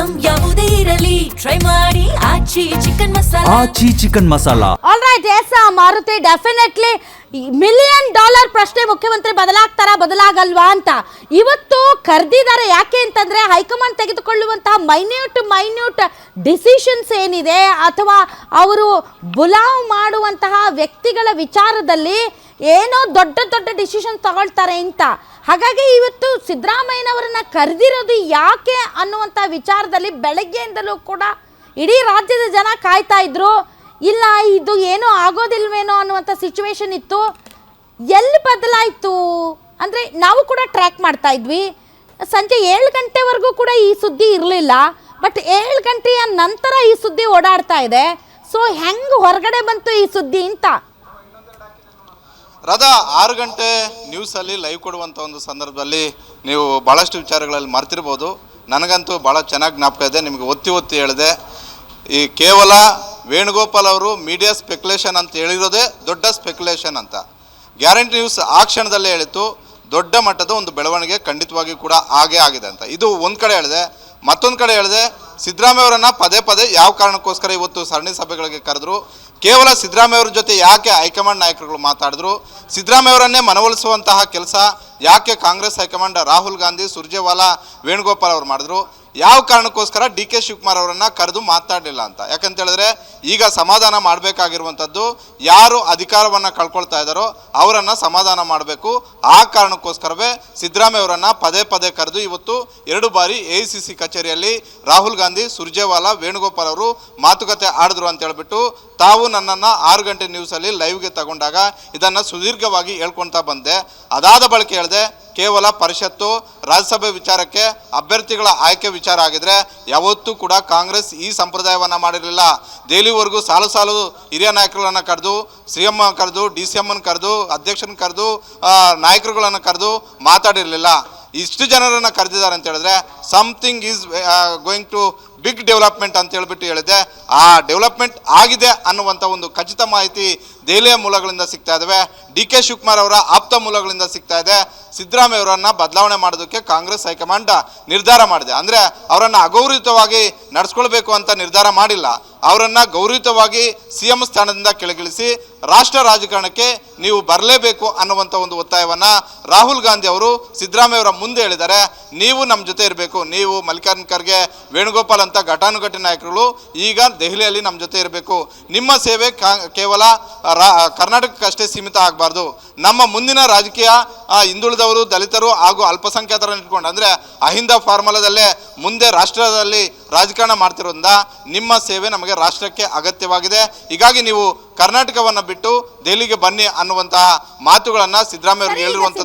Item ಯಾವುದೇ ಇರಲಿ try ಮಾಡಿ Aachi chicken masala. Aachi chicken masala. All right, yes Maruti, definitely $1 million ಪ್ರಶ್ನೆ ಮುಖ್ಯಮಂತ್ರಿ ಬದಲಾಗಲ್ವಾ ಅಂತ ಇವತ್ತು ಕರೆದಿದ್ದಾರೆ. ಯಾಕೆ ಅಂತಂದ್ರೆ ಹೈಕಮಾಂಡ್ ತೆಗೆದುಕೊಳ್ಳುವಂತಹ ಮೈನ್ಯೂಟ್ ಡಿಸಿಷನ್ಸ್ ಏನಿದೆ ಅಥವಾ ಅವರು ಬುಲಾವ್ ಮಾಡುವಂತಹ ವ್ಯಕ್ತಿಗಳ ವಿಚಾರದಲ್ಲಿ ಏನೋ ದೊಡ್ಡ ಡಿಸಿಷನ್ ತಗೊಳ್ತಾರೆ ಅಂತ. ಹಾಗಾಗಿ ಇವತ್ತು ಸಿದ್ದರಾಮಯ್ಯನವರನ್ನ ಕರೆದಿರೋದು ಯಾಕೆ ಅನ್ನುವಂಥ ವಿಚಾರದಲ್ಲಿ ಬೆಳಗ್ಗೆಯಿಂದಲೂ ಕೂಡ ಇಡೀ ರಾಜ್ಯದ ಜನ ಕಾಯ್ತಾ ಇದ್ರು. ಇಲ್ಲ, ಇದು ಏನೂ ಆಗೋದಿಲ್ವೇನೋ ಅನ್ನುವಂಥ ಸಿಚುವೇಶನ್ ಇತ್ತು. ಎಲ್ಲಿ ಬದಲಾಯಿತು ಅಂದರೆ ನಾವು ಕೂಡ ಟ್ರ್ಯಾಕ್ ಮಾಡ್ತಾ ಇದ್ವಿ. ಸಂಜೆ 7 ಗಂಟೆವರೆಗೂ ಕೂಡ ಈ ಸುದ್ದಿ ಇರಲಿಲ್ಲ. ಬಟ್ 7 ಗಂಟೆಯ ನಂತರ ಈ ಸುದ್ದಿ ಓಡಾಡ್ತಾ ಇದೆ. ಸೊ ಹೆಂಗೆ ಹೊರಗಡೆ ಬಂತು ಈ ಸುದ್ದಿ ಅಂತ? ರಾಧಾ, 6 ಗಂಟೆ ನ್ಯೂಸಲ್ಲಿ ಲೈವ್ ಕೊಡುವಂಥ ಒಂದು ಸಂದರ್ಭದಲ್ಲಿ ನೀವು ಭಾಳಷ್ಟು ವಿಚಾರಗಳಲ್ಲಿ ಮರ್ತಿರ್ಬೋದು. ನನಗಂತೂ ಭಾಳ ಚೆನ್ನಾಗಿ ಜ್ಞಾಪಕ ಇದೆ. ನಿಮಗೆ ಒತ್ತಿ ಹೇಳಿದೆ, ಈ ಕೇವಲ ವೇಣುಗೋಪಾಲ್ ಅವರು ಮೀಡಿಯಾ ಸ್ಪೆಕ್ಯುಲೇಷನ್ ಅಂತ ಹೇಳಿರೋದೇ ದೊಡ್ಡ ಸ್ಪೆಕ್ಯುಲೇಷನ್ ಅಂತ. ಗ್ಯಾರಂಟಿ ನ್ಯೂಸ್ ಆ ಕ್ಷಣದಲ್ಲೇ ಹೇಳಿತ್ತು, ದೊಡ್ಡ ಮಟ್ಟದ ಒಂದು ಬೆಳವಣಿಗೆ ಖಂಡಿತವಾಗಿ ಕೂಡ ಆಗೇ ಆಗಿದೆ ಅಂತ. ಇದು ಒಂದು ಕಡೆ ಹೇಳಿದೆ. ಮತ್ತೊಂದು ಕಡೆ ಹೇಳಿದೆ, ಸಿದ್ದರಾಮಯ್ಯ ಅವರನ್ನು ಪದೇ ಯಾವ ಕಾರಣಕ್ಕೋಸ್ಕರ ಇವತ್ತು ಸರಣಿ ಸಭೆಗಳಿಗೆ ಕರೆದ್ರು, ಕೇವಲ ಸಿದ್ದರಾಮಯ್ಯ ಅವ್ರ ಜೊತೆ ಯಾಕೆ ಹೈಕಮಾಂಡ್ ನಾಯಕರುಗಳು ಮಾತಾಡಿದ್ರು, ಸಿದ್ದರಾಮಯ್ಯ ಅವರನ್ನೇ ಮನವೊಲಿಸುವಂತಹ ಕೆಲಸ ಯಾಕೆ ಕಾಂಗ್ರೆಸ್ ಹೈಕಮಾಂಡ್ ರಾಹುಲ್ ಗಾಂಧಿ, ಸುರ್ಜೇವಾಲಾ, ವೇಣುಗೋಪಾಲ್ ಅವರು ಮಾಡಿದ್ರು, ಯಾವ ಕಾರಣಕ್ಕೋಸ್ಕರ ಡಿ ಕೆ ಶಿವಕುಮಾರ್ ಅವರನ್ನು ಕರೆದು ಮಾತಾಡಲಿಲ್ಲ ಅಂತ. ಯಾಕಂತ ಹೇಳಿದ್ರೆ ಈಗ ಸಮಾಧಾನ ಮಾಡಬೇಕಾಗಿರುವಂಥದ್ದು ಯಾರು ಅಧಿಕಾರವನ್ನು ಕಳ್ಕೊಳ್ತಾ ಇದ್ದಾರೋ ಅವರನ್ನು ಸಮಾಧಾನ ಮಾಡಬೇಕು. ಆ ಕಾರಣಕ್ಕೋಸ್ಕರವೇ ಸಿದ್ದರಾಮಯ್ಯ ಅವರನ್ನು ಪದೇ ಕರೆದು ಇವತ್ತು 2 ಬಾರಿ AICC ಕಚೇರಿಯಲ್ಲಿ ರಾಹುಲ್ ಗಾಂಧಿ, ಸುರ್ಜೇವಾಲಾ, ವೇಣುಗೋಪಾಲ್ ಅವರು ಮಾತುಕತೆ ಆಡಿದ್ರು ಅಂತ ಹೇಳ್ಬಿಟ್ಟು ತಾವು ನನ್ನನ್ನು 6 ಗಂಟೆ ನ್ಯೂಸಲ್ಲಿ ಲೈವ್ಗೆ ತಗೊಂಡಾಗ ಇದನ್ನು ಸುದೀರ್ಘವಾಗಿ ಹೇಳ್ಕೊಳ್ತಾ ಬಂದೆ. ಅದಾದ ಬಳಿಕ ಹೇಳಿದೆ, ಕೇವಲ ಪರಿಷತ್ತು ರಾಜ್ಯಸಭೆ ವಿಚಾರಕ್ಕೆ ಅಭ್ಯರ್ಥಿಗಳ ಆಯ್ಕೆ ವಿಚಾರ ಆಗಿದ್ರೆ ಯಾವತ್ತೂ ಕೂಡ ಕಾಂಗ್ರೆಸ್ ಈ ಸಂಪ್ರದಾಯವನ್ನು ಮಾಡಿರಲಿಲ್ಲ. ದೆಹಲಿವರೆಗೂ ಸಾಲು ಹಿರಿಯ ನಾಯಕರುಗಳನ್ನು ಕರೆದು, CM ಕರೆದು, DCM ಕರೆದು, ಅಧ್ಯಕ್ಷನ ಕರೆದು, ನಾಯಕರುಗಳನ್ನು ಕರೆದು ಮಾತಾಡಿರಲಿಲ್ಲ. ಇಷ್ಟು ಜನರನ್ನು ಕರೆದಿದ್ದಾರೆ ಅಂತ ಹೇಳಿದ್ರೆ something is going to big development ಅಂತ ಹೇಳ್ಬಿಟ್ಟು ಹೇಳಿದೆ. ಆ ಡೆವಲಪ್ಮೆಂಟ್ ಆಗಿದೆ ಅನ್ನುವಂಥ ಒಂದು ಖಚಿತ ಮಾಹಿತಿ ದೆಹಲಿಯ ಮೂಲಗಳಿಂದ ಸಿಗ್ತಾ ಇದ್ದಾವೆ. ಡಿ ಕೆ ಶಿವಕುಮಾರ್ ಅವರ ಆಪ್ತ ಮೂಲಗಳಿಂದ ಸಿಗ್ತಾ ಇದೆ. ಸಿದ್ದರಾಮಯ್ಯ ಅವರನ್ನು ಬದಲಾವಣೆ ಮಾಡೋದಕ್ಕೆ ಕಾಂಗ್ರೆಸ್ ಹೈಕಮಾಂಡ್ ನಿರ್ಧಾರ ಮಾಡಿದೆ. ಅಂದರೆ ಅವರನ್ನು ಅಗೌರವಿತವಾಗಿ ನಡೆಸ್ಕೊಳ್ಬೇಕು ಅಂತ ನಿರ್ಧಾರ ಮಾಡಿಲ್ಲ. ಅವರನ್ನು ಗೌರವಿತವಾಗಿ CM ಸ್ಥಾನದಿಂದ ಕೆಳಗಿಳಿಸಿ ರಾಷ್ಟ್ರ ರಾಜಕಾರಣಕ್ಕೆ ನೀವು ಬರಲೇಬೇಕು ಅನ್ನುವಂಥ ಒಂದು ಒತ್ತಾಯವನ್ನು ರಾಹುಲ್ ಗಾಂಧಿ ಅವರು ಸಿದ್ದರಾಮಯ್ಯ ಅವರ ಮುಂದೆ ಹೇಳಿದ್ದಾರೆ. ನೀವು ನಮ್ಮ ಜೊತೆ ಇರಬೇಕು, ನೀವು ಮಲ್ಲಿಕಾರ್ಜುನ ಖರ್ಗೆ, ವೇಣುಗೋಪಾಲ್ ಅಂತ ಘಟಾನುಘಟಿ ನಾಯಕರುಗಳು ಈಗ ದೆಹಲಿಯಲ್ಲಿ ನಮ್ಮ ಜೊತೆ ಇರಬೇಕು. ನಿಮ್ಮ ಸೇವೆ ಕೇವಲ ಕರ್ನಾಟಕಕ್ಕಷ್ಟೇ ಸೀಮಿತ ಆಗಬಾರ್ದು. ನಮ್ಮ ಮುಂದಿನ ರಾಜಕೀಯ ಹಿಂದುಳಿದವರು, ದಲಿತರು ಹಾಗೂ ಅಲ್ಪಸಂಖ್ಯಾತರನ್ನು ಇಟ್ಕೊಂಡು, ಅಂದರೆ ಅಹಿಂದ ಫಾರ್ಮುಲಾದಲ್ಲೇ ಮುಂದೆ ರಾಷ್ಟ್ರದಲ್ಲಿ ರಾಜಕಾರಣ ಮಾಡ್ತಿರೋದ್ರಿಂದ ನಿಮ್ಮ ಸೇವೆ ನಮಗೆ ರಾಷ್ಟ್ರಕ್ಕೆ ಅಗತ್ಯವಾಗಿದೆ. ಹೀಗಾಗಿ ನೀವು ಕರ್ನಾಟಕವನ್ನು ಬಿಟ್ಟು ದೆಹಲಿಗೆ ಬನ್ನಿ ಅನ್ನುವಂತಹ ಮಾತುಗಳನ್ನು ಸಿದ್ದರಾಮಯ್ಯ ಅವರು ಹೇಳಿರುವಂಥದ್ದು